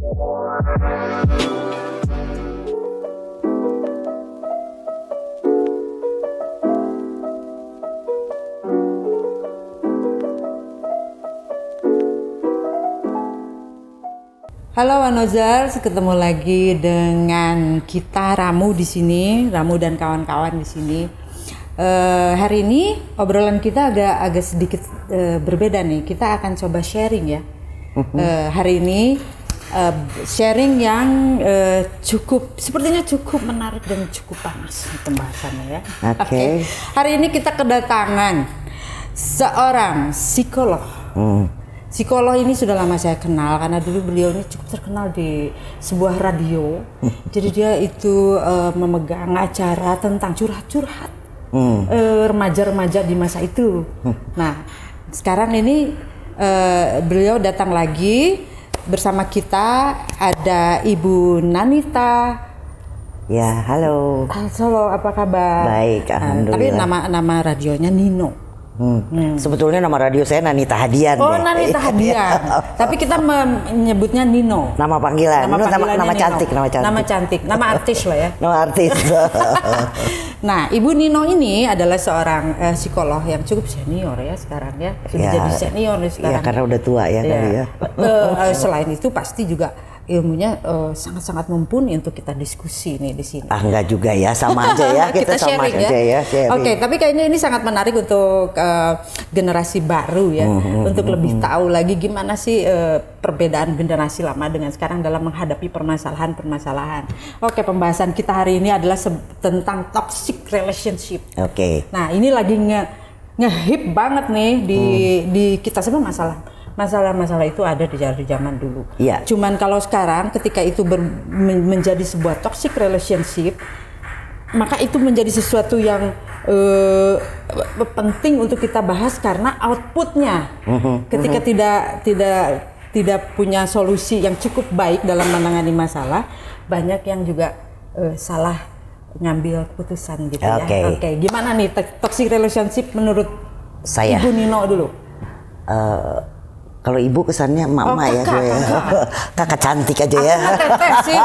Halo Wanozers, ketemu lagi dengan kita Ramu di sini, Ramu dan kawan-kawan di sini. Hari ini obrolan kita agak sedikit berbeda nih. Kita akan coba sharing ya. Hari ini sharing yang sepertinya cukup menarik dan cukup panas pembahasannya ya. Oke. Hari ini kita kedatangan seorang psikolog. Psikolog ini sudah lama saya kenal karena dulu beliau ini cukup terkenal di sebuah radio. Jadi dia itu memegang acara tentang curhat-curhat remaja-remaja di masa itu. Nah, sekarang ini beliau datang lagi bersama kita, ada Ibu Nanita. Ya, halo. Halo, apa kabar? Baik, alhamdulillah. Tapi nama radionya Nino. Sebetulnya nama radio saya Nanita Hadian. Oh, Nanita Hadian. Tapi kita menyebutnya Nino. Nama panggilan. Nama cantik. Nama cantik. Nama artis lah ya. Nama artis. Nah, Ibu Nino ini adalah seorang psikolog yang cukup senior ya sekarang ya. Sudah jadi senior sekarang. Ya, karena udah tua ya. Kali ya. Selain itu pasti juga ilmunya sangat-sangat mumpuni untuk kita diskusi nih di sini. Enggak juga ya, sama aja ya. Kita sama sharing, aja ya. Oke, tapi kayaknya ini sangat menarik untuk generasi baru ya, untuk lebih tahu lagi gimana sih perbedaan generasi lama dengan sekarang dalam menghadapi permasalahan-permasalahan. Oke, pembahasan kita hari ini adalah tentang toxic relationship. Oke. Nah, ini lagi nge-hip banget nih di kita semua masalah itu ada di zaman dulu. Ya. Cuman kalau sekarang ketika itu menjadi sebuah toxic relationship, maka itu menjadi sesuatu yang penting untuk kita bahas karena outputnya ketika tidak punya solusi yang cukup baik dalam menangani masalah, banyak yang juga salah ngambil keputusan gitu ya. Oke. Gimana nih toxic relationship menurut saya? Ibu Nino dulu. Kalau ibu kesannya mama ya, kakak cantik aja ya. Teteh sih,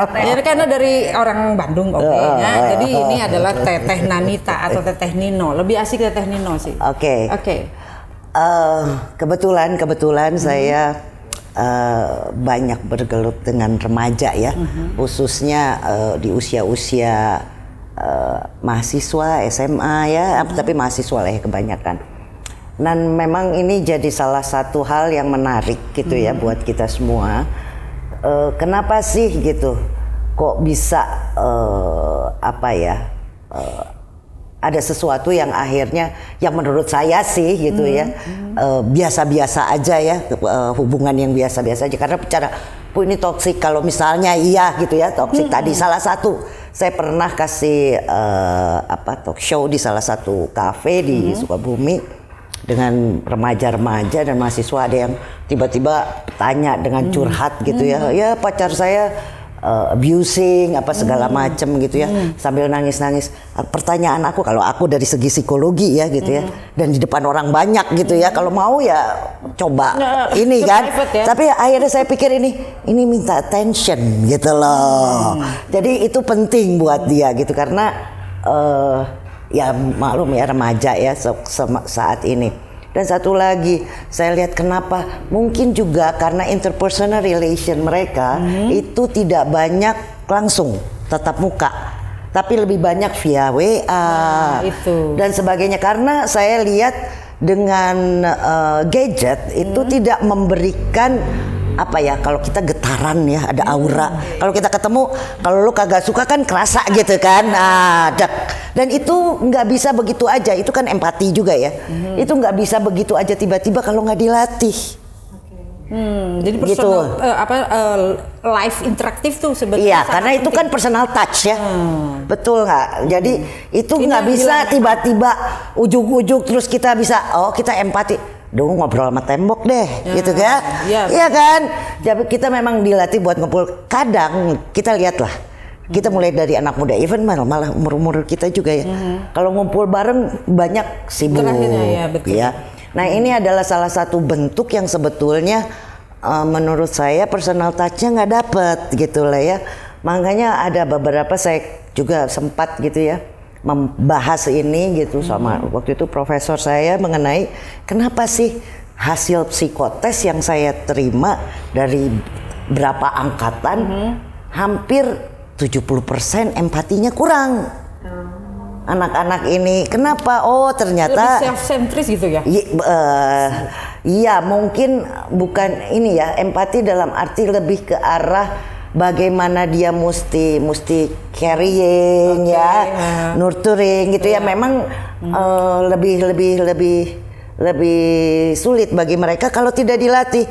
jadi karena dari orang Bandung jadi ini adalah Teteh Nanita atau Teteh Nino. Lebih asik Teteh Nino sih. Oke. Kebetulan saya banyak bergelut dengan remaja ya, khususnya di usia-usia mahasiswa SMA ya, tapi mahasiswa lah ya kebanyakan. Dan memang ini jadi salah satu hal yang menarik gitu ya buat kita semua. Kenapa sih gitu? Kok bisa ada sesuatu yang akhirnya yang menurut saya sih gitu ya biasa-biasa aja ya, hubungan yang biasa-biasa aja. Karena bicara ini toksik, kalau misalnya iya gitu ya toksik tadi salah satu. Saya pernah kasih talk show di salah satu kafe di Sukabumi dengan remaja-remaja dan mahasiswa. Ada yang tiba-tiba tanya dengan curhat gitu ya pacar saya abusing apa segala macem gitu ya, sambil nangis-nangis. Pertanyaan aku, kalau aku dari segi psikologi ya gitu ya, dan di depan orang banyak gitu ya, kalau mau ya coba ini kan ya. Tapi akhirnya saya pikir ini minta attention gitu loh. Jadi itu penting buat dia gitu, karena ya maklum ya remaja ya saat ini. Dan satu lagi saya lihat kenapa, mungkin juga karena interpersonal relation mereka itu tidak banyak langsung tatap muka, tapi lebih banyak via WA dan sebagainya. Karena saya lihat dengan gadget itu tidak memberikan kalau kita getaran ya, ada aura. Kalau kita ketemu, kalau lu kagak suka kan kerasa gitu kan. Dan itu nggak bisa begitu aja. Itu kan empati juga ya. Itu nggak bisa begitu aja tiba-tiba kalau nggak dilatih. Jadi personal live interaktif tuh sebenarnya. Iya, karena itu kan personal touch ya. Betul nggak? Jadi itu nggak bisa tiba-tiba ujung-ujung terus kita bisa kita empati. Ngobrol sama tembok deh, gitu kan? Iya kan? Jadi kita memang dilatih buat ngumpul. Kadang kita lihatlah, kita mulai dari anak muda, even malah umur kita juga ya. Kalau ngumpul bareng banyak sibuk, ya, betul. Ya. Nah ini adalah salah satu bentuk yang sebetulnya menurut saya personal touch-nya nggak dapet gitu lah ya. Makanya ada beberapa saya juga sempat gitu ya membahas ini gitu sama waktu itu profesor saya mengenai kenapa sih hasil psikotes yang saya terima dari berapa angkatan hampir 70% empatinya kurang. Anak-anak ini kenapa? Oh ternyata lebih self-centris gitu ya? Iya mungkin bukan ini ya, empati dalam arti lebih ke arah bagaimana dia mesti carrying ya, nurturing gitu ya. Memang lebih sulit bagi mereka kalau tidak dilatih.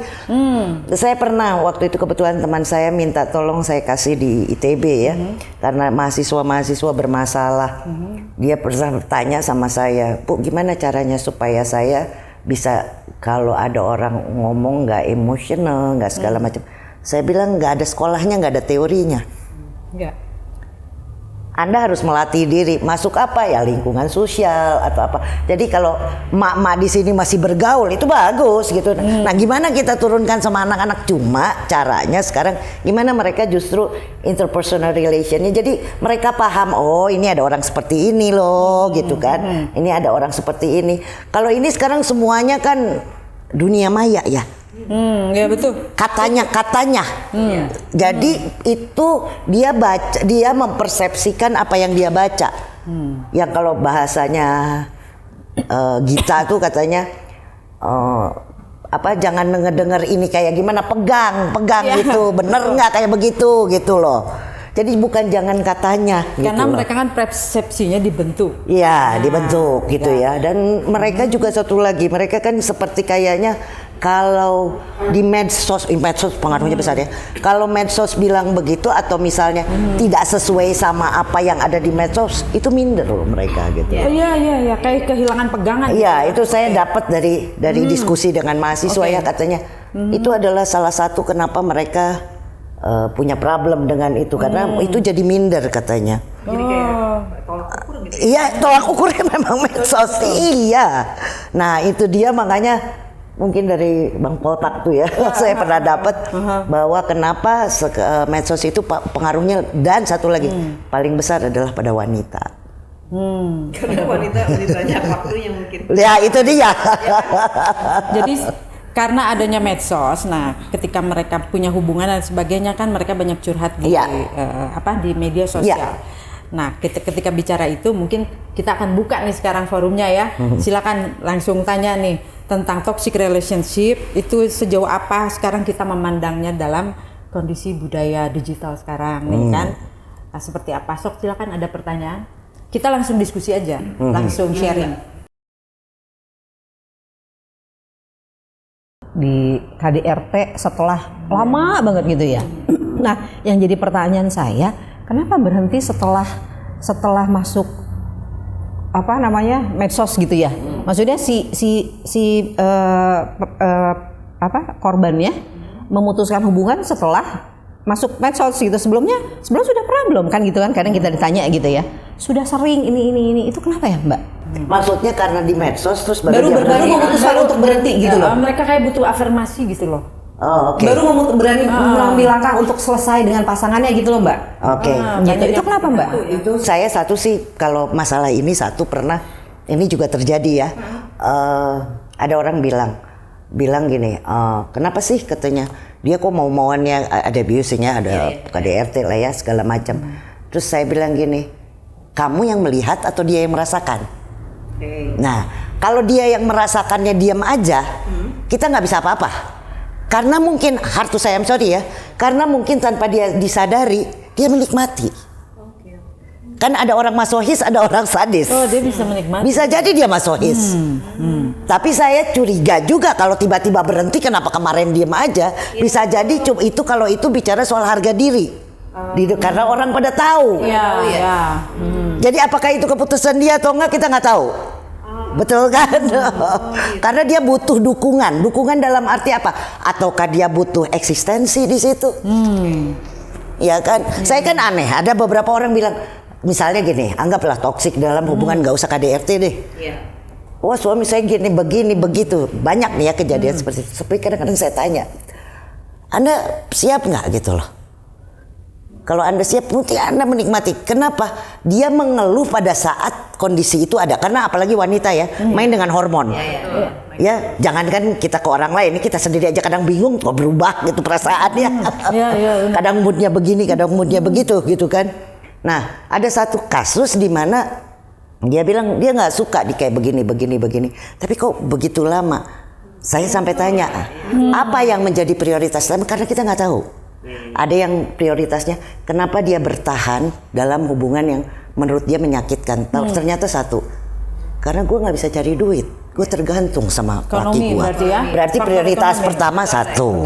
Saya pernah waktu itu kebetulan teman saya minta tolong saya kasih di ITB ya, karena mahasiswa bermasalah. Dia pernah bertanya sama saya, Bu gimana caranya supaya saya bisa kalau ada orang ngomong nggak emosional, nggak segala macam. Saya bilang nggak ada sekolahnya, nggak ada teorinya. Enggak. Anda harus melatih diri. Masuk apa ya, lingkungan sosial atau apa. Jadi kalau mak-mak di sini masih bergaul itu bagus gitu. Nah, gimana kita turunkan sama anak-anak? Cuma caranya sekarang gimana mereka justru interpersonal relationnya. Jadi mereka paham, oh ini ada orang seperti ini loh, gitu kan. Ini ada orang seperti ini. Kalau ini sekarang semuanya kan dunia maya ya. Ya betul. Katanya. Jadi itu dia mempersepsikan apa yang dia baca. Yang kalau bahasanya Gita tuh katanya jangan ngedenger ini kayak gimana, pegang gitu, bener nggak kayak begitu gitu loh. Jadi bukan jangan katanya. Karena gitu mereka kan persepsinya dibentuk. Iya, dibentuk gitu ya. Dan mereka juga satu lagi, mereka kan seperti kayaknya kalau di medsos pengaruhnya besar ya. Kalau medsos bilang begitu atau misalnya tidak sesuai sama apa yang ada di medsos, itu minder loh mereka gitu. Oh iya, kayak kehilangan pegangan. Iya, itu saya dapat dari diskusi dengan mahasiswa ya, katanya itu adalah salah satu kenapa mereka punya problem dengan itu karena itu jadi minder katanya. Jadi kayak tolak ukur gitu. Iya, tolak ukurnya memang medsos. Iya. Nah, itu dia makanya mungkin dari Bang Poltak tuh ya. Saya pernah dapat bahwa kenapa medsos itu pengaruhnya, dan satu lagi paling besar adalah pada wanita. Karena wanita lebih banyak waktunya mungkin. Ya, itu dia. Jadi karena adanya medsos, nah ketika mereka punya hubungan dan sebagainya kan mereka banyak curhat di di media sosial. Nah ketika bicara itu mungkin kita akan buka nih sekarang forumnya ya. Silakan langsung tanya nih tentang toxic relationship itu sejauh apa sekarang kita memandangnya dalam kondisi budaya digital sekarang nih kan. Nah, seperti apa? Sok silakan ada pertanyaan. Kita langsung diskusi aja, langsung sharing. Di KDRT setelah lama banget gitu ya. Nah, yang jadi pertanyaan saya, kenapa berhenti setelah masuk medsos gitu ya? Maksudnya korbannya memutuskan hubungan setelah masuk medsos gitu. Sebelum sudah pernah belum kan gitu kan? Kadang kita ditanya gitu ya. Sudah sering ini itu kenapa ya, Mbak? Maksudnya karena di medsos terus baru memutuskan untuk berhenti gitu loh. Mereka kayak butuh afirmasi gitu loh. Oh, oke. Baru berani mengambil langkah untuk selesai dengan pasangannya gitu loh, Mbak. Oke. Itu kenapa, Mbak? Itu saya satu sih kalau masalah ini pernah ini juga terjadi ya. Ada orang bilang gini, kenapa sih katanya dia kok mau-mauannya ada abuse-nya, ada KDRT lah ya segala macam. Terus saya bilang gini, kamu yang melihat atau dia yang merasakan? Nah, kalau dia yang merasakannya diam aja, kita nggak bisa apa-apa. Karena mungkin karena mungkin tanpa dia disadari, dia menikmati. Kan ada orang masohis, ada orang sadis. Oh, dia bisa menikmati. Bisa jadi dia masohis. Tapi saya curiga juga kalau tiba-tiba berhenti, kenapa kemarin diam aja? Bisa jadi itu kalau itu bicara soal harga diri. Karena orang pada tahu. Jadi apakah itu keputusan dia atau enggak kita nggak tahu. Betul kan? Karena dia butuh dukungan dalam arti apa? Ataukah dia butuh eksistensi di situ? Ya kan? Saya kan aneh. Ada beberapa orang bilang, misalnya gini, anggaplah toksik dalam hubungan, nggak usah KDRT deh. Wah suami saya gini begini begitu, banyak nih ya kejadian seperti itu. Tapi kadang-kadang saya tanya, Anda siap nggak gitu loh? Kalau Anda siap, mungkin Anda menikmati. Kenapa? Dia mengeluh pada saat kondisi itu ada. Karena apalagi wanita ya, main dengan hormon. Ya, jangankan kita ke orang lain, kita sendiri aja kadang bingung kok berubah gitu perasaannya. Kadang moodnya begini, kadang moodnya begitu gitu kan. Nah, ada satu kasus di mana dia bilang dia nggak suka di kayak begini. Tapi kok begitu lama? Saya sampai tanya, apa yang menjadi prioritas? Karena kita nggak tahu. Ada yang prioritasnya, kenapa dia bertahan dalam hubungan yang menurut dia menyakitkan. Ternyata satu, karena gue nggak bisa cari duit, gue tergantung sama laki gue. Berarti prioritas pertama satu.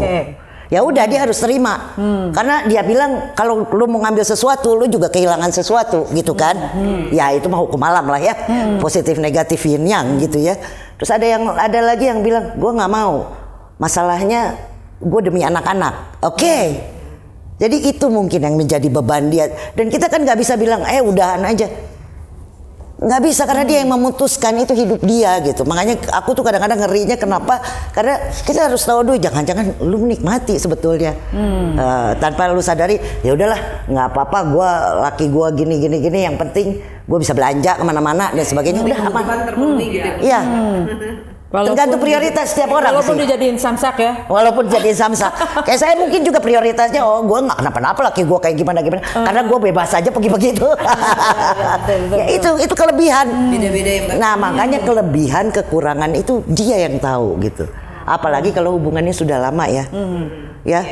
Ya udah dia harus terima, karena dia bilang kalau lu mau ngambil sesuatu, lu juga kehilangan sesuatu gitu kan. Ya itu mah hukum alam lah ya, positif negatif yin yang gitu ya. Terus ada lagi yang bilang gue nggak mau, masalahnya gue demi anak-anak. Jadi itu mungkin yang menjadi beban dia. Dan kita kan nggak bisa bilang udahan aja. Nggak bisa, karena dia yang memutuskan, itu hidup dia gitu. Makanya aku tuh kadang-kadang ngerinya kenapa? Karena kita harus tahu dulu, jangan-jangan lu menikmati sebetulnya. Tanpa lu sadari, ya udahlah nggak apa-apa, laki gue gini, yang penting gue bisa belanja kemana-mana dan sebagainya. Udah aman. Iya. Tergantung prioritas setiap orang. Walaupun dijadiin samsak ya. Walaupun dijadiin samsak. Kayak saya mungkin juga prioritasnya, gue nggak kenapa-napa laki gue kayak gimana. Karena gue bebas aja pergi begitu. Ya itu kelebihan. Beda-beda ya Mbak. Nah makanya kelebihan kekurangan itu dia yang tahu gitu. Apalagi kalau hubungannya sudah lama ya. Ya.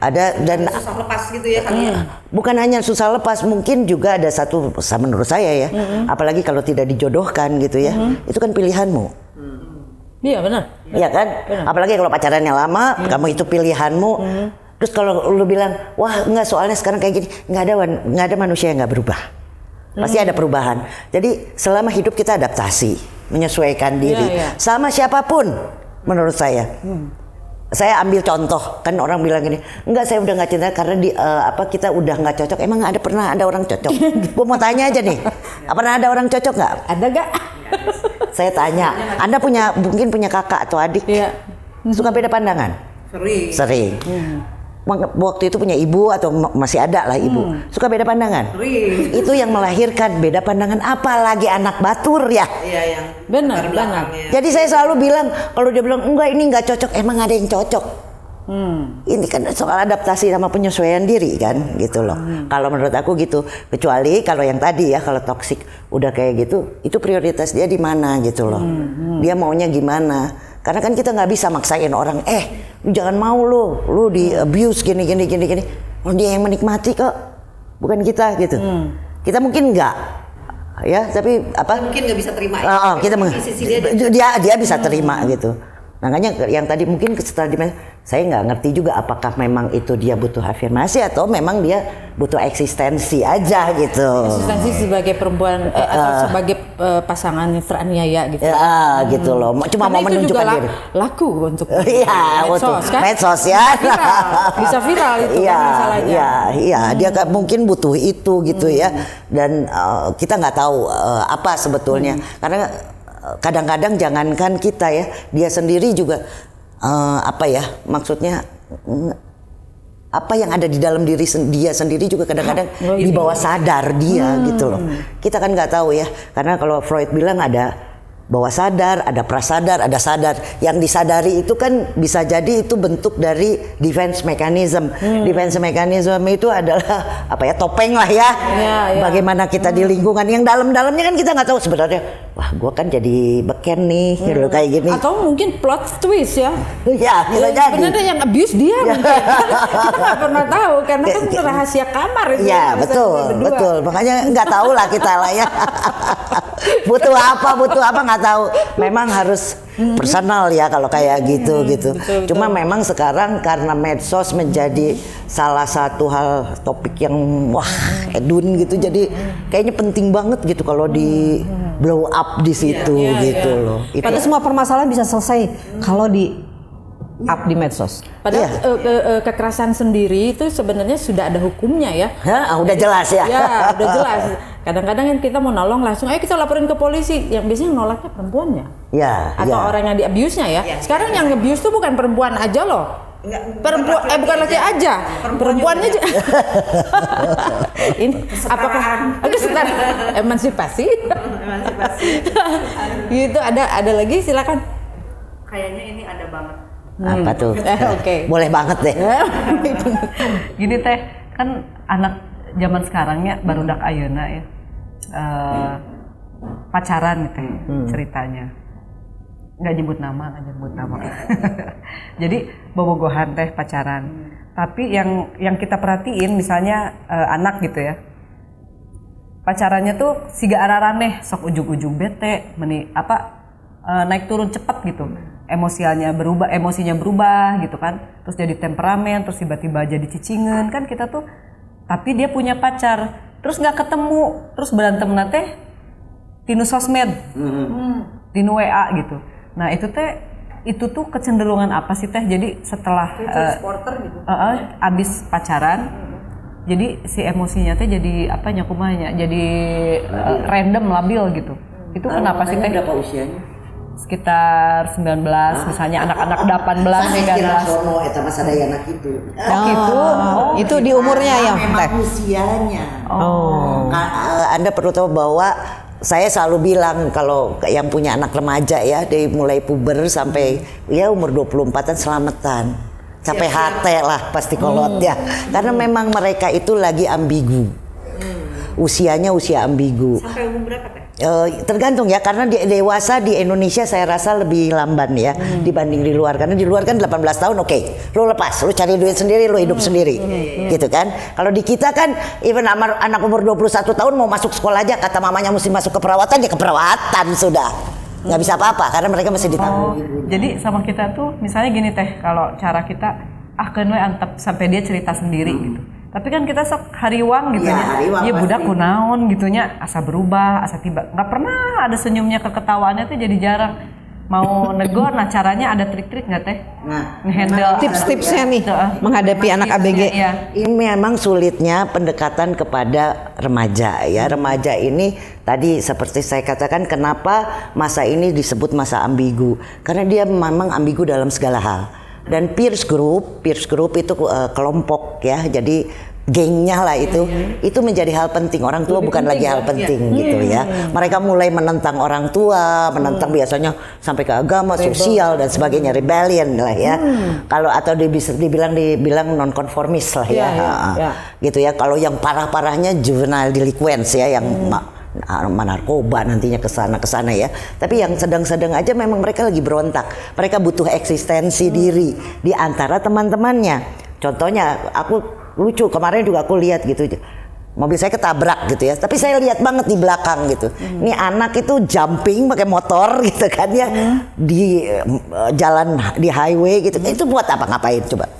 Ada dan susah lepas gitu ya kali ya. Bukan hanya susah lepas, mungkin juga ada satu, menurut saya ya. Apalagi kalau tidak dijodohkan gitu ya. Itu kan pilihanmu. Iya benar. Iya kan? Benar. Apalagi kalau pacarannya lama, kamu itu pilihanmu. Terus kalau lu bilang, wah enggak soalnya sekarang kayak gini, nggak ada manusia yang nggak berubah. Pasti ada perubahan. Jadi selama hidup kita adaptasi, menyesuaikan diri, sama siapapun, menurut saya. Saya ambil contoh, kan orang bilang gini, enggak saya udah nggak cinta karena kita udah nggak cocok. Emang pernah ada orang cocok? Gue mau tanya aja nih, pernah ada orang cocok nggak? Ada gak? Saya tanya, Anda mungkin punya kakak atau adik? Iya. Suka beda pandangan? Sering. Waktu itu punya ibu atau masih ada lah ibu. Suka beda pandangan? Itu yang melahirkan beda pandangan, apalagi anak batur ya. Iya yang benar. Jadi saya selalu bilang, kalau dia bilang enggak ini nggak cocok, emang ada yang cocok. Ini kan soal adaptasi sama penyesuaian diri kan gitu loh. Kalau menurut aku gitu. Kecuali kalau yang tadi ya, kalau toksik udah kayak gitu, itu prioritas dia di mana gitu loh. Dia maunya gimana? Karena kan kita nggak bisa maksain orang, lu jangan mau lu di abuse gini. Oh, dia yang menikmati kok, bukan kita gitu. Kita mungkin enggak, ya tapi mungkin nggak bisa terima ya. Dia bisa terima gitu. Makanya yang tadi mungkin setelah saya nggak ngerti juga apakah memang itu dia butuh afirmasi atau memang dia butuh eksistensi aja gitu. Eksistensi sebagai perempuan atau sebagai pasangan yang teraniaya gitu. Ya gitu loh. Cuma mau menunjukkan diri. Laku untuk medsos kan? Medsos ya. Bisa viral itu masalahnya. Iya, dia mungkin butuh itu gitu ya. Dan kita nggak tahu apa sebetulnya. Karena kadang-kadang jangankan kita ya, dia sendiri juga maksudnya apa yang ada di dalam diri dia sendiri juga kadang-kadang di bawah sadar dia gitu loh. Kita kan nggak tahu ya, karena kalau Freud bilang ada bawah sadar, ada prasadar, ada sadar. Yang disadari itu kan bisa jadi itu bentuk dari defense mechanism. Defense mechanism itu adalah topeng lah ya. Bagaimana kita di lingkungan yang dalam-dalamnya kan kita nggak tahu sebenarnya. Wah, gue kan jadi beken nih, gitu kayak gini. Atau mungkin plot twist ya. Ya, bisa jadi. Sebenarnya yang abuse dia mungkin. Kita nggak pernah tahu karena kan rahasia kamar itu. Ya, betul. Makanya nggak tahu lah kita lah ya. butuh apa nggak tahu. Memang harus personal ya kalau kayak gitu. Betul. Cuma memang sekarang karena medsos menjadi salah satu hal topik yang edun gitu, jadi kayaknya penting banget gitu kalau di blow up di situ gitu loh. Padahal semua permasalahan bisa selesai kalau di up di medsos. Padahal kekerasan sendiri itu sebenarnya sudah ada hukumnya ya. Udah jelas ya. Ya, udah jelas. Kadang-kadang yang kita mau nolong langsung, ayo kita laporin ke polisi. Yang biasanya nolaknya perempuannya. Ya. Atau orang yang di abuse-nya ya. Sekarang yang abuse tuh bukan perempuan aja loh. Perempuan bukan laki aja, perempuannya juga. Ini apakah kesetaraan emansipasi? Emansipasi. Gitu ada lagi silakan. Kayaknya ini ada banget. Apa tuh? Oke. Boleh banget deh. Gini teh, kan anak zaman sekarangnya barudak ayeuna ya. Pacaran teh ceritanya. Nggak nyebut nama. Jadi bobogohan teh pacaran. Tapi yang kita perhatiin misalnya anak gitu ya. Pacarannya tuh siga araraneh, sok ujug-ujug bete, naik turun cepat gitu. Emosinya berubah gitu kan. Terus jadi temperamen, terus tiba-tiba jadi cicingan kan kita tuh. Tapi dia punya pacar, terus nggak ketemu, terus berantem teh tinu sosmed, tinu WA gitu. Nah itu tuh kecenderungan apa sih teh? Jadi setelah Supporter gitu. abis pacaran, jadi si emosinya teh jadi apa nyakumanya, jadi random labil gitu. Itu kenapa sih teh? Berapa usianya? Sekitar 19, misalnya anak-anak 18, 19. Sono eta mah sadaya anak itu. Gitu. Itu di umurnya ya, Teh. Memang usianya. Oh. Anda perlu tahu bahwa saya selalu bilang kalau yang punya anak remaja ya dari mulai puber sampai ya umur 24-an selamatan. Sampai hate lah pasti kolot ya. Karena memang mereka itu lagi ambigu. Usianya usia ambigu. Sampai umur berapa teh? Tergantung ya, karena dewasa di Indonesia saya rasa lebih lamban ya dibanding di luar. Karena di luar kan 18 tahun oke, lu lepas, lu cari duit sendiri, lu hidup sendiri, gitu kan. Kalau di kita kan, even anak umur 21 tahun mau masuk sekolah aja, kata mamanya mesti masuk keperawatan, ya keperawatan sudah. Nggak bisa apa-apa, karena mereka masih ditanggung ibunya. Jadi sama kita tuh, misalnya gini teh, kalau cara kita, keun we antep sampai dia cerita sendiri gitu. Tapi kan kita sok hariwang gitu ya. Iya budak kunaon gitunya, asa berubah, asa tiba. Nggak pernah ada senyumnya, keketawaannya tuh jadi jarang. Mau negor, nah caranya ada trik-trik nggak teh? Nah, Ngehandle Tips-tipsnya nih menghadapi anak ABG. Iya. ini memang sulitnya pendekatan kepada remaja ya. Remaja ini tadi seperti saya katakan, kenapa masa ini disebut masa ambigu? Karena dia memang ambigu dalam segala hal. Dan peers group itu kelompok ya, jadi gengnya lah itu menjadi hal penting. Orang tua bukan lagi hal penting gitu ya. Mereka mulai menentang orang tua, menentang biasanya sampai ke agama, sosial dan sebagainya, rebellion lah ya. Kalau atau dibilang nonkonformis lah ya, gitu ya. Kalau yang parah-parahnya juvenile delinquents ya, yang narkoba nantinya kesana ya. Tapi yang sedang-sedang aja memang mereka lagi berontak. Mereka butuh eksistensi diri di antara teman-temannya. Contohnya aku lucu, kemarin juga aku lihat gitu, mobil saya ketabrak gitu ya, tapi saya lihat banget di belakang gitu. Ini anak itu jumping pakai motor gitu kan ya, di jalan di highway gitu. Itu buat apa, ngapain coba?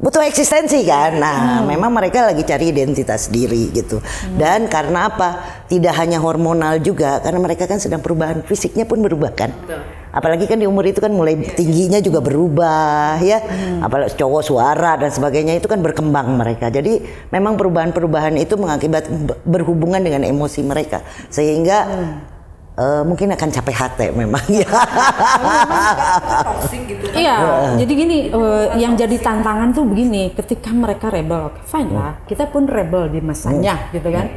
Butuh eksistensi kan. Nah, memang mereka lagi cari identitas diri gitu. Dan karena apa? Tidak hanya hormonal juga, karena mereka kan sedang perubahan, fisiknya pun berubah kan. Apalagi kan di umur itu kan mulai tingginya juga berubah ya. Apalagi cowok suara dan sebagainya itu kan berkembang mereka. Jadi memang perubahan-perubahan itu mengakibat berhubungan dengan emosi mereka. Sehingga mungkin akan capek hati memang ya. Iya, jadi gini, yang jadi tantangan tuh begini, ketika mereka rebel, fine lah, kita pun rebel di masanya, gitu kan.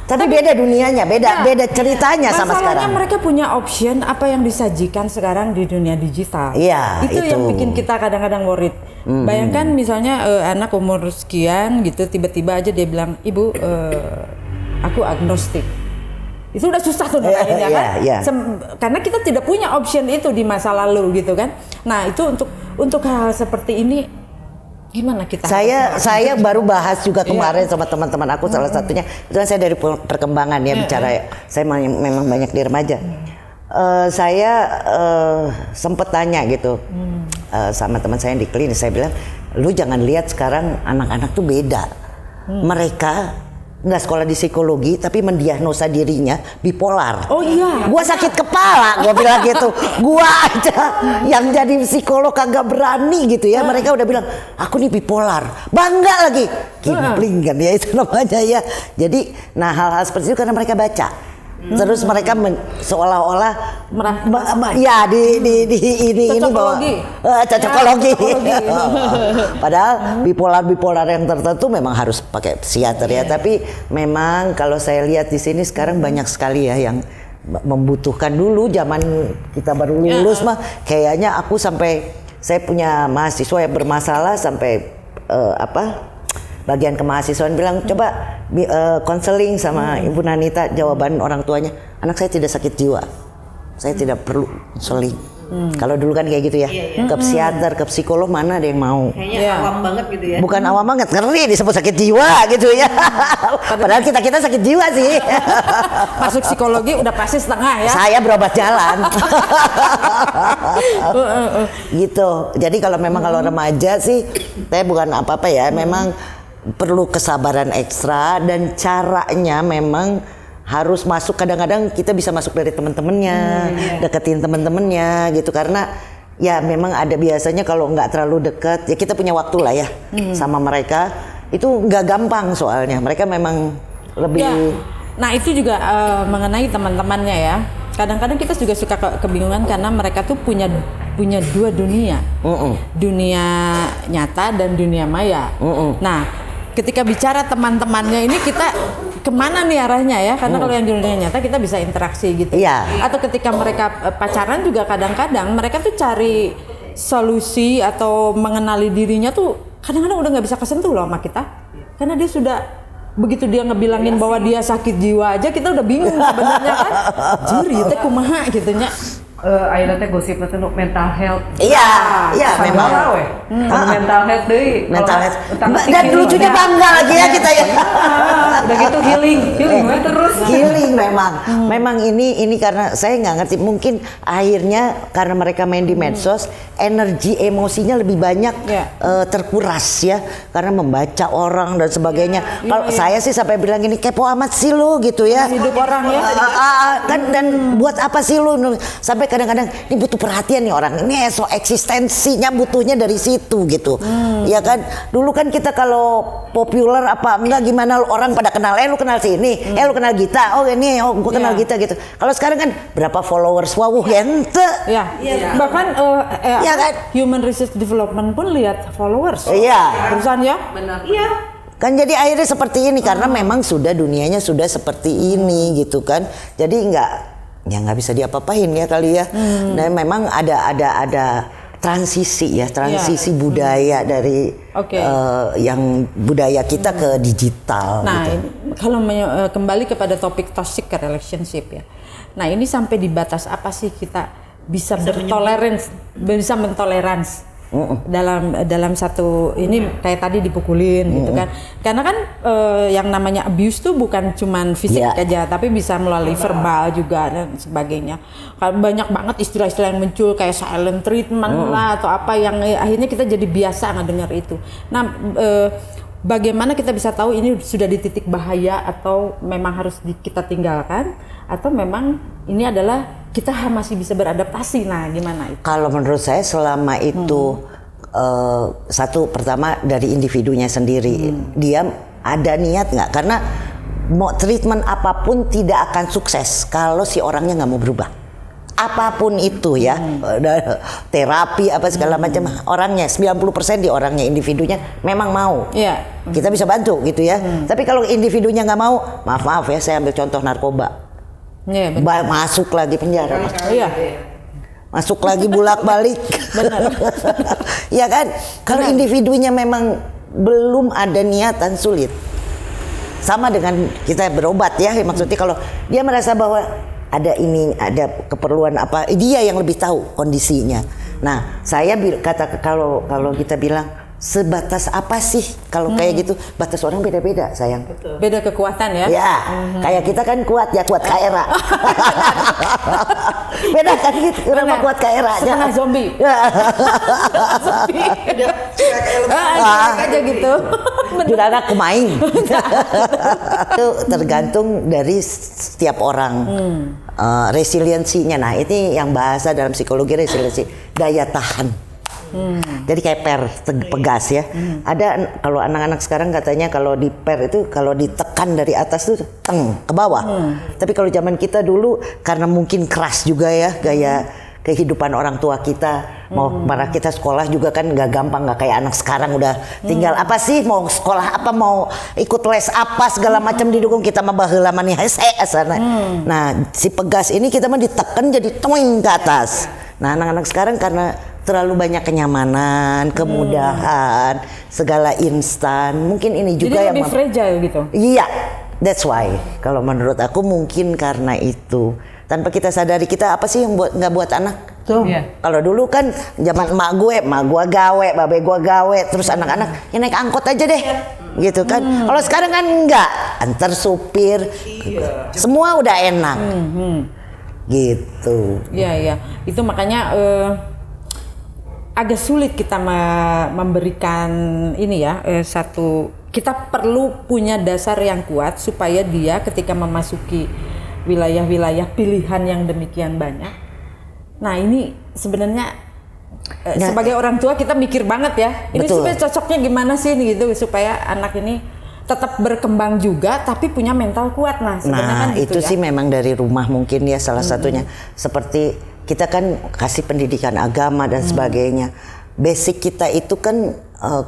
Tapi beda dunianya, beda ceritanya sama sekarang. Masalahnya mereka punya option apa yang disajikan sekarang di dunia digital. Iya, itu yang bikin kita kadang-kadang worried. Bayangkan misalnya anak umur sekian gitu, tiba-tiba aja dia bilang, ibu, aku agnostik. Itu udah susah tuh dengarinnya kan. Karena kita tidak punya option itu di masa lalu gitu kan. Nah itu untuk hal seperti ini gimana kita? Saya baru bahas juga kemarin sama teman-teman aku, salah satunya itu kan saya dari perkembangan ya bicara. Saya memang banyak di remaja. Saya sempat tanya gitu sama teman saya yang di klinis. Saya bilang, lu jangan lihat sekarang anak-anak tuh beda. Mereka nggak sekolah di psikologi tapi mendiagnosa dirinya bipolar. Oh iya. Gua sakit kepala, gua bilang gitu. Gua aja yang jadi psikolog kagak berani gitu ya. Mereka udah bilang, aku nih bipolar. Bangga lagi. Kimpling kan ya itu namanya ya. Jadi, nah hal-hal seperti itu karena mereka baca. Terus mereka seolah-olah ya ini bahwa cocokologi. Padahal bipolar yang tertentu memang harus pakai psikiater ya. Tapi memang kalau saya lihat di sini sekarang banyak sekali ya yang membutuhkan. Dulu zaman kita baru lulus mah kayaknya aku saya punya mahasiswa yang bermasalah sampai bagian kemahasiswaan bilang coba konseling sama Ibu Nanita. Jawaban orang tuanya, anak saya tidak sakit jiwa, saya tidak perlu konseling. Kalau dulu kan kayak gitu ya, ke psikiater, ke psikolog mana ada yang mau? Kayaknya awam banget gitu ya. Bukan awam banget, ngeri disebut sakit jiwa gitu ya. Padahal kita sakit jiwa sih. Masuk psikologi udah pasti setengah ya. Saya berobat jalan. Gitu. Jadi kalau memang kalau remaja sih, saya bukan apa-apa ya. Memang perlu kesabaran ekstra dan caranya memang harus masuk. Kadang-kadang kita bisa masuk dari teman-temannya, deketin teman-temannya gitu, karena ya memang ada biasanya kalau nggak terlalu dekat ya kita punya waktu lah ya sama mereka. Itu nggak gampang soalnya mereka memang lebih Nah itu juga mengenai teman-temannya ya. Kadang-kadang kita juga suka kebingungan karena mereka tuh punya dua dunia, dunia nyata dan dunia maya. Nah ketika bicara teman-temannya ini kita kemana nih arahnya ya? Karena kalau yang di dunia nyata kita bisa interaksi gitu. Atau ketika mereka pacaran juga kadang-kadang mereka tuh cari solusi atau mengenali dirinya tuh kadang-kadang udah nggak bisa kesentuh loh sama kita. Karena dia sudah begitu dia ngebilangin bahwa dia sakit jiwa aja kita udah bingung sebenarnya kan. Jir, teh kumaha gitu nya. Ayeuna teh gosipna teh mental health. Iya, memang. Mental health deui. Mental health. Dan lucunya bangga lagi ya kita ya. Udah gitu healing terus. Healing memang. Memang ini karena saya nggak ngerti, mungkin akhirnya karena mereka main di medsos, energi emosinya lebih banyak terkuras ya, karena membaca orang dan sebagainya. Kalau saya sih sampai bilang gini, kepo amat sih lu gitu ya. Hidup orang ya. Kan dan buat apa sih lu sampai kadang-kadang ini butuh perhatian nih orang ini, eksistensinya butuhnya dari situ gitu. Ya kan dulu kan kita kalau populer apa enggak gimana orang pada kenal, lu kenal sini, lu kenal Gita, gua kenal Gita gitu. Kalau sekarang kan berapa followers, wawuh ente. Bahkan kan? Human Research Development pun lihat followers. Perusahaan ya. Benar. Kan jadi akhirnya seperti ini karena memang sudah dunianya sudah seperti ini gitu kan. Jadi nggak bisa diapa-apain ya kali ya. Dan memang ada transisi budaya dari yang budaya kita ke digital. Nah, gitu. kalau kembali kepada topik toxic relationship ya. Nah, ini sampai di batas apa sih kita bisa mentolerans dalam satu ini kayak tadi dipukulin gitu kan. Karena kan yang namanya abuse tuh bukan cuman fisik aja, tapi bisa melalui verbal juga dan sebagainya. Banyak banget istilah-istilah yang muncul kayak silent treatment lah atau apa yang akhirnya kita jadi biasa ngedengar itu. Nah, bagaimana kita bisa tahu ini sudah di titik bahaya atau memang harus kita tinggalkan, atau memang ini adalah kita masih bisa beradaptasi? Nah, gimana itu? Kalau menurut saya selama itu satu pertama dari individunya sendiri, dia ada niat nggak? Karena mau treatment apapun tidak akan sukses kalau si orangnya nggak mau berubah. Apapun itu ya, terapi apa segala macam, orangnya 90% di orangnya, individunya memang mau. Kita bisa bantu gitu ya. Tapi kalau individunya nggak mau, maaf ya, saya ambil contoh narkoba. Masuk lagi penjara. Masuk lagi bolak-balik. Ya kan? Kalau individunya memang belum ada niatan, sulit. Sama dengan kita berobat ya, maksudnya kalau dia merasa bahwa ada keperluan apa, dia yang lebih tahu kondisinya. Nah, saya kalau kita bilang sebatas apa sih kalau kayak gitu, batas orang beda-beda sayang. Beda kekuatan ya. Kayak kita kan kuat KRA. Beda kan gitu, orang mah kuat KRA aja. Setengah zombie. Aja gitu. Jurana kumain. Itu tergantung dari setiap orang. Resiliensinya. Nah, ini yang bahasa dalam psikologi resiliensi, daya tahan. Jadi kayak per pegas ya. Ada kalau anak-anak sekarang katanya kalau di per itu kalau ditekan dari atas tuh teng ke bawah. Tapi kalau zaman kita dulu karena mungkin keras juga ya gaya kehidupan orang tua kita, mau para kita sekolah juga kan nggak gampang, nggak kayak anak sekarang udah tinggal apa sih mau sekolah apa mau ikut les apa segala macam didukung, kita mah baheula mah nih sana. Nah si pegas ini kita mah ditekan jadi toing ke atas. Nah anak-anak sekarang karena terlalu banyak kenyamanan, kemudahan, segala instan, mungkin ini juga jadi yang lebih fragile gitu. Iya, that's why. Kalau menurut aku mungkin karena itu. Tanpa kita sadari kita apa sih yang nggak buat anak? Tuh. Iya. Kalau dulu kan zaman emak gue gawe, babe gue gawe, terus anak-anak ya naik angkot aja deh, gitu kan. Kalau sekarang kan enggak, antar supir, semua udah enak, gitu. Iya iya, itu makanya agak sulit kita memberikan ini ya satu. Kita perlu punya dasar yang kuat supaya dia ketika memasuki wilayah-wilayah pilihan yang demikian banyak. Nah ini sebenarnya sebagai orang tua kita mikir banget ya. Ini Betul. supaya cocoknya gimana sih gitu supaya anak ini tetap berkembang juga tapi punya mental kuat. Nah sebenarnya kan gitu itu ya. sih memang dari rumah mungkin ya salah satunya. Seperti kita kan kasih pendidikan agama dan sebagainya. Basic kita itu kan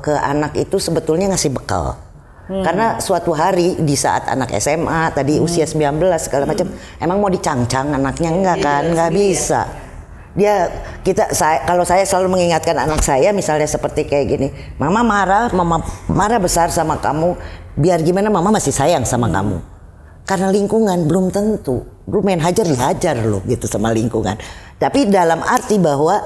ke anak itu sebetulnya ngasih bekal. Karena suatu hari di saat anak SMA tadi usia 19 segala macam emang mau dicangcang anaknya enggak kan, nggak bisa. Kalau saya selalu mengingatkan anak saya misalnya seperti kayak gini, mama marah besar sama kamu, biar gimana mama masih sayang sama kamu. Karena lingkungan belum tentu, lu main hajar dihajar lo gitu sama lingkungan. Tapi dalam arti bahwa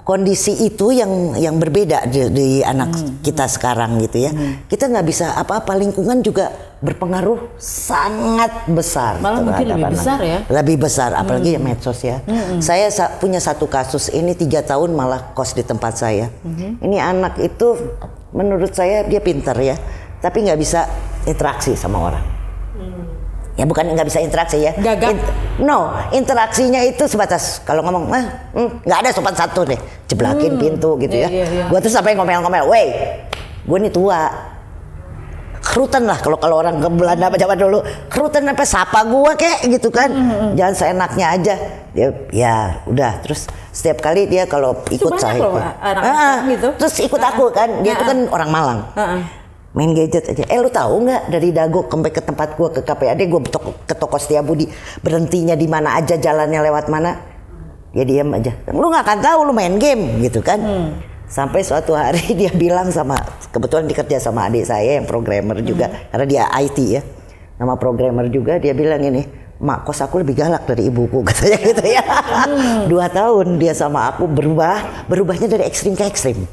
kondisi itu yang berbeda di anak kita sekarang gitu ya. Kita nggak bisa apa-apa, lingkungan juga berpengaruh sangat besar. Malah mungkin lebih anak. besar ya. Lebih besar, apalagi ya medsos ya. Saya punya satu kasus ini 3 tahun malah kos di tempat saya. Ini anak itu menurut saya dia pintar ya, tapi nggak bisa interaksi sama orang. Ya bukan nggak bisa interaksi ya. Gagap. Interaksinya itu sebatas kalau ngomong nggak ada sopan satu deh, jeblakin pintu gitu ya. Gua tuh sampai ngomel-ngomel, "Wey, gue nih tua, kerutan lah kalau orang ke Belanda zaman dulu, kerutan apa sapa gua kek gitu kan, jangan seenaknya aja." Dia ya udah terus setiap kali dia kalau ikut banyak saya, loh anak-anak gitu. terus ikut aku kan, dia itu kan orang Malang. Main gadget aja. Lu tahu nggak dari Dago sampai ke tempat gua ke KPAD, gua ke toko Setiabudi, berhentinya di mana aja, jalannya lewat mana? Dia diam aja. Lu nggak akan tahu, lu main game gitu kan? Sampai suatu hari dia bilang kebetulan dikerja sama adik saya yang programmer juga, karena dia IT ya, nama programmer juga. Dia bilang ini, "Mak, kos aku lebih galak dari ibuku," katanya gitu ya. 2 tahun dia sama aku berubahnya dari ekstrim ke ekstrim.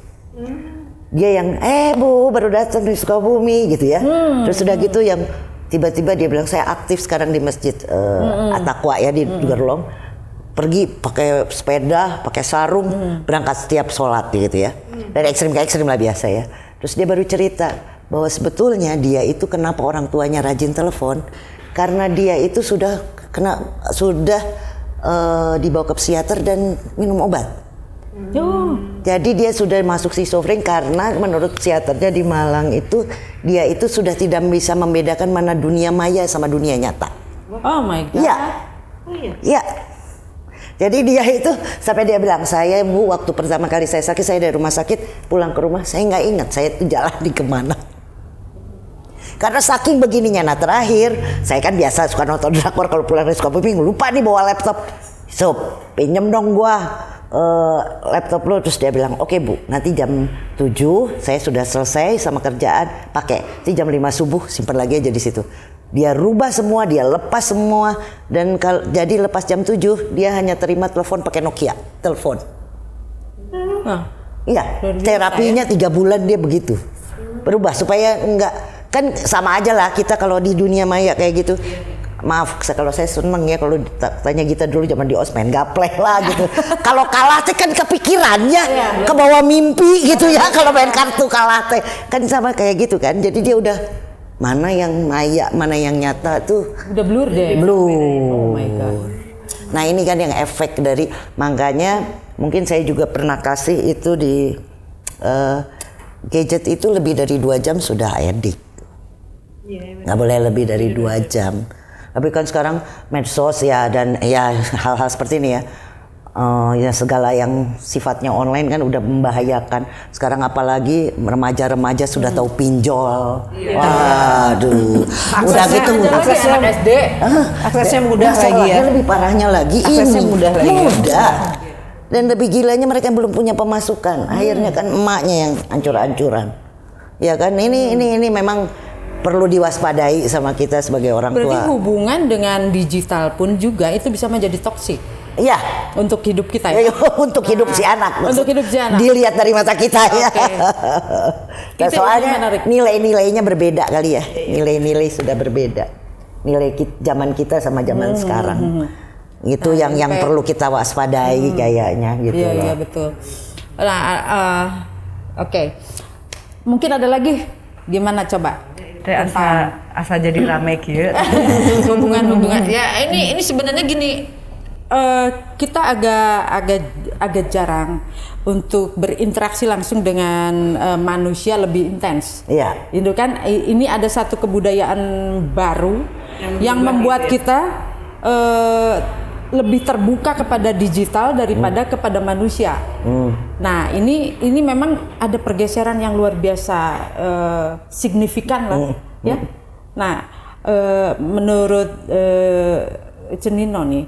Dia yang Bu baru datang dari Sukabumi gitu ya. Terus udah gitu yang tiba-tiba dia bilang saya aktif sekarang di masjid At-Taqwa ya di Gerlong. Pergi pakai sepeda, pakai sarung, berangkat setiap sholat gitu ya. Dari ekstrim ke ekstrim lah biasa ya. Terus dia baru cerita bahwa sebetulnya dia itu kenapa orang tuanya rajin telepon karena dia itu sudah dibawa ke psikiater dan minum obat. Jadi dia sudah masuk schizofren karena menurut psikiaternya di Malang itu dia itu sudah tidak bisa membedakan mana dunia maya sama dunia nyata. Oh my god. Iya. Iya. Jadi dia itu sampai dia bilang, "Saya Bu waktu pertama kali saya sakit, saya dari rumah sakit pulang ke rumah saya nggak ingat saya itu jalan di kemana." Karena saking begininya. Nah terakhir saya kan biasa suka nonton drakor kalau pulang dari Sukabumi, lupa nih bawa laptop. Pinjem dong gua laptop lo. Terus dia bilang, "Oke Bu, nanti jam 7 saya sudah selesai sama kerjaan, pakai. Nanti jam 5 subuh simpan lagi aja di situ." Dia rubah semua, dia lepas semua, dan jadi lepas jam 7 dia hanya terima telepon pakai Nokia telepon. Iya, terapinya 3 bulan dia begitu berubah supaya enggak, kan sama aja lah kita kalau di dunia maya kayak gitu. Maaf kalau saya seneng ya kalau tanya kita dulu zaman di Osman gaplek lah gitu. Kalau kalah teh kan kepikirannya ke bawah mimpi gitu ya. Kalau main kartu kalah teh kan sama kayak gitu kan. Jadi dia udah mana yang maya mana yang nyata tuh Udah blur deh. blur. Oh my god. Nah ini kan yang efek dari makanya Mungkin saya juga pernah kasih itu di gadget itu lebih dari 2 jam sudah edik. Nggak boleh lebih dari 2 jam. Tapi kan sekarang medsos ya dan ya hal-hal seperti ini ya. Ya segala yang sifatnya online kan udah membahayakan. Sekarang apalagi remaja-remaja sudah tahu pinjol. Waduh. Udah gitu Aksesnya mudah lagi ya. Masalahnya lebih parahnya lagi Aksesnya ini. mudah lagi. Mudah. Dan lebih gilanya mereka yang belum punya pemasukan. Akhirnya kan emaknya yang ancur-ancuran. Ya kan ini memang perlu diwaspadai sama kita sebagai orang tua. Berarti hubungan dengan digital pun juga itu bisa menjadi toksik. Iya. Untuk hidup kita ya. Untuk hidup si anak. Untuk hidup si anak. Dilihat dari mata kita ya. Nah, Itu soalnya menarik. nilai-nilainya berbeda kali ya. Nilai-nilai sudah berbeda. Nilai zaman kita sama zaman sekarang. Itu yang perlu kita waspadai kayaknya gitu Iya, loh. iya betul. Nah, oke. Mungkin ada lagi gimana coba? Teh asa jadi rame kieu. Hubungan ya ini sebenarnya gini, kita agak jarang untuk berinteraksi langsung dengan manusia lebih intens. Iya. Itu kan ini ada satu kebudayaan baru yang membuat kita lebih terbuka kepada digital daripada kepada manusia. Nah, ini memang ada pergeseran yang luar biasa signifikan lah, ya. Nah, menurut Cenino nih,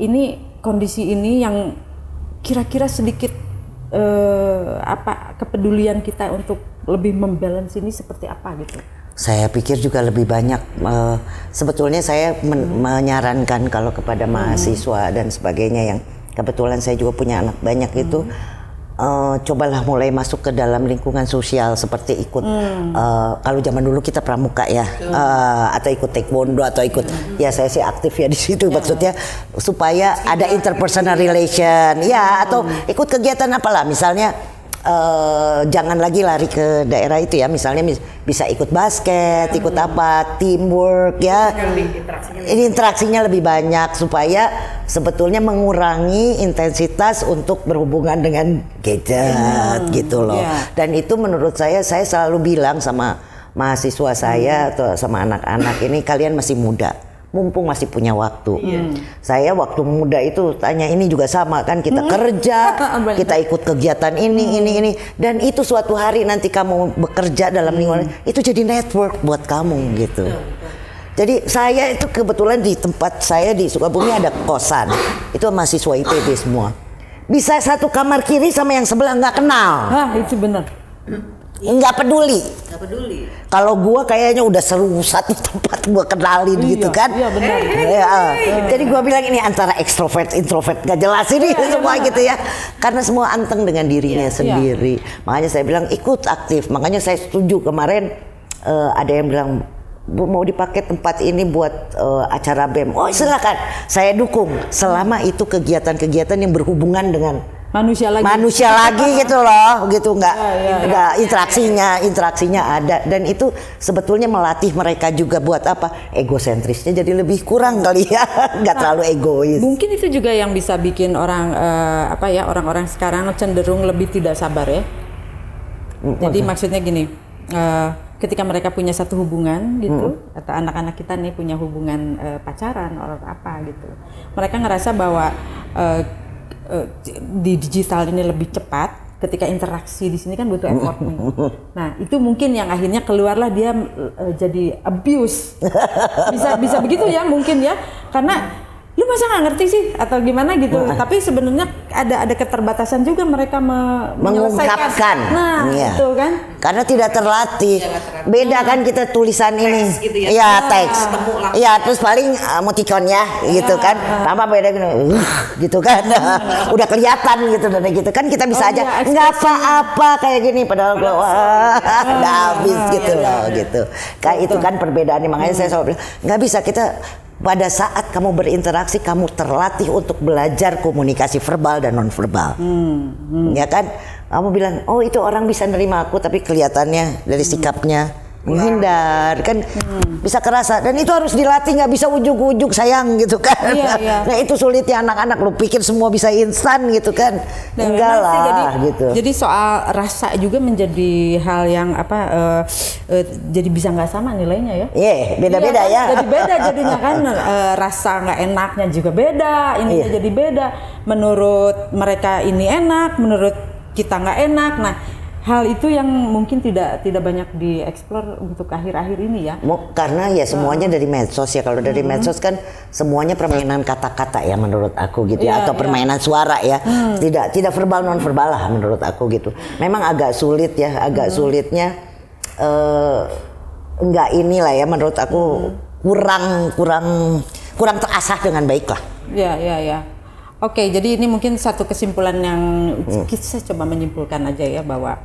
ini kondisi ini yang kira-kira sedikit kepedulian kita untuk lebih membalance ini seperti apa gitu? Saya pikir juga lebih banyak sebetulnya saya menyarankan kalau kepada mahasiswa dan sebagainya yang kebetulan saya juga punya anak banyak itu cobalah mulai masuk ke dalam lingkungan sosial seperti ikut kalau zaman dulu kita pramuka ya atau ikut taekwondo atau ikut ya saya sih aktif ya di situ maksudnya supaya ada interpersonal relation ya atau ikut kegiatan apalah misalnya jangan lagi lari ke daerah itu ya misalnya bisa ikut basket, ikut apa, teamwork ya. Ini interaksinya lebih banyak supaya sebetulnya mengurangi intensitas untuk berhubungan dengan gadget gitu loh. Dan itu menurut saya selalu bilang sama mahasiswa saya atau sama anak-anak ini kalian masih muda. Mumpung masih punya waktu. Saya waktu muda itu tanya ini juga sama kan kita kerja, kita ikut kegiatan ini dan itu suatu hari nanti kamu bekerja dalam lingkungan itu jadi network buat kamu gitu. Jadi saya itu kebetulan di tempat saya di Sukabumi ada kosan. Itu mahasiswa IPB semua. Bisa satu kamar kiri sama yang sebelah nggak kenal. Itu benar. Nggak peduli. Kalau gua kayaknya udah seru satu tempat gua kenalin gitu kan. Iya benar. Jadi gua bilang ini antara ekstrovert introvert nggak jelas ini semua gitu ya. Karena semua anteng dengan dirinya sendiri. Makanya saya bilang ikut aktif. Makanya saya setuju kemarin ada yang bilang Bu, mau dipakai tempat ini buat acara BEM. Oh silakan, saya dukung selama itu kegiatan-kegiatan yang berhubungan dengan manusia lagi gitu loh, gitu nggak interaksinya ada dan itu sebetulnya melatih mereka juga buat apa egosentrisnya jadi lebih kurang kali ya, nggak terlalu egois. Mungkin itu juga yang bisa bikin orang orang-orang sekarang cenderung lebih tidak sabar ya. Jadi maksudnya gini, ketika mereka punya satu hubungan gitu atau anak-anak kita nih punya hubungan pacaran atau apa gitu, mereka ngerasa bahwa di digital ini lebih cepat ketika interaksi di sini kan butuh effort nih. Nah, itu mungkin yang akhirnya keluarlah dia jadi abuse. Bisa begitu ya mungkin ya. Karena lu masa nggak ngerti sih atau gimana gitu. Tapi sebenarnya ada keterbatasan juga mereka mengungkapkan. Nah, itu kan. Karena tidak terlatih. Beda kan kita tulisan ini. Gitu ya. Iya, teks. Iya, terus paling emoticon ya gitu kan. Tambah beda gitu kan. Udah kelihatan gitu dan gitu kan kita bisa aja nggak apa-apa kayak gini padahal udah habis gitu loh gitu. Kayak itu kan perbedaannya makanya saya selalu bilang nggak bisa kita pada saat kamu berinteraksi kamu terlatih untuk belajar komunikasi verbal dan nonverbal. Ya kan? Kamu bilang, oh itu orang bisa nerima aku tapi kelihatannya dari sikapnya menghindar kan bisa kerasa, dan itu harus dilatih, nggak bisa ujuk-ujuk sayang gitu kan. Iya. Nah itu sulitnya anak-anak, lu pikir semua bisa instan gitu kan. Nah, Enggak memang sih, lah gitu. Jadi soal rasa juga menjadi hal yang jadi bisa nggak sama nilainya ya. Iya, beda-beda Iya kan? ya. Jadi beda jadinya kan, rasa nggak enaknya juga beda, ininya Iya. jadi beda. Menurut mereka ini enak, menurut kita nggak enak. Nah, hal itu yang mungkin tidak banyak dieksplor untuk akhir-akhir ini ya. Karena ya semuanya dari medsos ya. Kalau dari medsos kan semuanya permainan kata-kata ya menurut aku gitu ya, Iya, atau iya. permainan suara ya. Tidak verbal, non verbal lah menurut aku gitu. Memang agak sulit ya, agak sulitnya enggak inilah ya menurut aku, kurang terasah dengan baik lah. Ya. Oke, jadi ini mungkin satu kesimpulan yang saya coba menyimpulkan aja ya, bahwa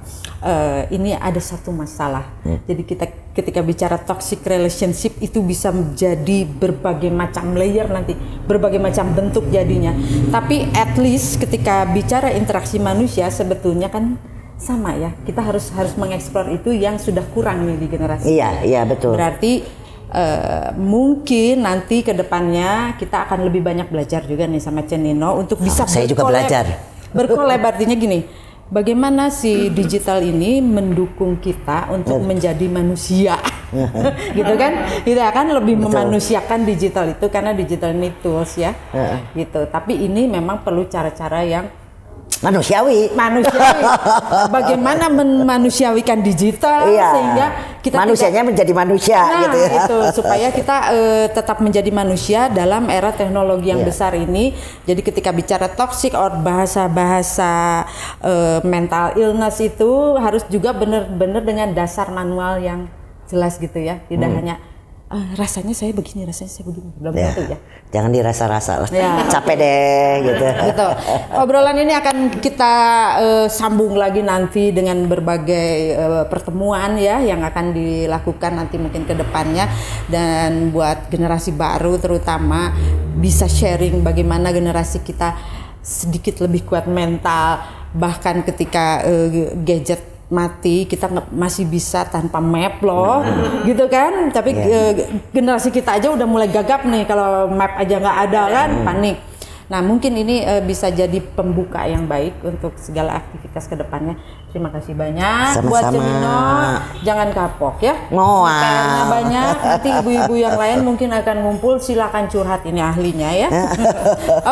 ini ada satu masalah. Jadi kita ketika bicara toxic relationship itu bisa menjadi berbagai macam layer nanti, berbagai macam bentuk jadinya. Tapi at least ketika bicara interaksi manusia sebetulnya kan sama ya. Kita harus mengeksplor itu yang sudah kurang nih di generasi. Iya betul. Berarti mungkin nanti ke depannya kita akan lebih banyak belajar juga nih sama Cenino untuk bisa saya juga belajar. Berkolab artinya gini, bagaimana si digital ini mendukung kita untuk menjadi manusia, gitu kan? Kita akan lebih memanusiakan digital itu karena digital ini tools ya, gitu. Tapi ini memang perlu cara-cara yang Manusiawi. Bagaimana memanusiawikan digital sehingga kita manusianya menjadi manusia gitu ya. Itu supaya kita tetap menjadi manusia dalam era teknologi yang besar ini. Jadi ketika bicara toxic or bahasa-bahasa mental illness itu harus juga benar-benar dengan dasar manual yang jelas gitu ya. Tidak hanya rasanya saya begini, belum tentu ya. Jangan dirasa-rasa lah. Ya. Capek deh gitu. Betul. Obrolan ini akan kita sambung lagi nanti dengan berbagai pertemuan ya yang akan dilakukan nanti mungkin ke depannya, dan buat generasi baru terutama bisa sharing bagaimana generasi kita sedikit lebih kuat mental, bahkan ketika gadget mati kita masih bisa tanpa map loh, gitu kan. Tapi generasi kita aja udah mulai gagap nih, kalau map aja nggak ada kan panik. Nah mungkin ini bisa jadi pembuka yang baik untuk segala aktivitas kedepannya. Terima kasih banyak. Sama-sama. Buat Cenino, jangan kapok ya. Wow. PR-nya banyak. Nanti ibu-ibu yang lain mungkin akan ngumpul, silakan curhat, ini ahlinya ya.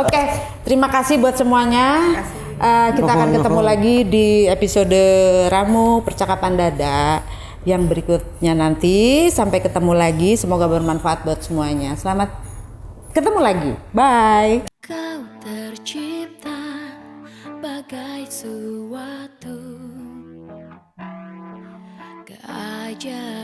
Oke, terima kasih buat semuanya. Kita akan ketemu lagi di episode Ramu Percakapan Dada yang berikutnya nanti. Sampai ketemu lagi, semoga bermanfaat buat semuanya. Selamat ketemu lagi, bye. Kau tercipta bagai suatu keajaiban.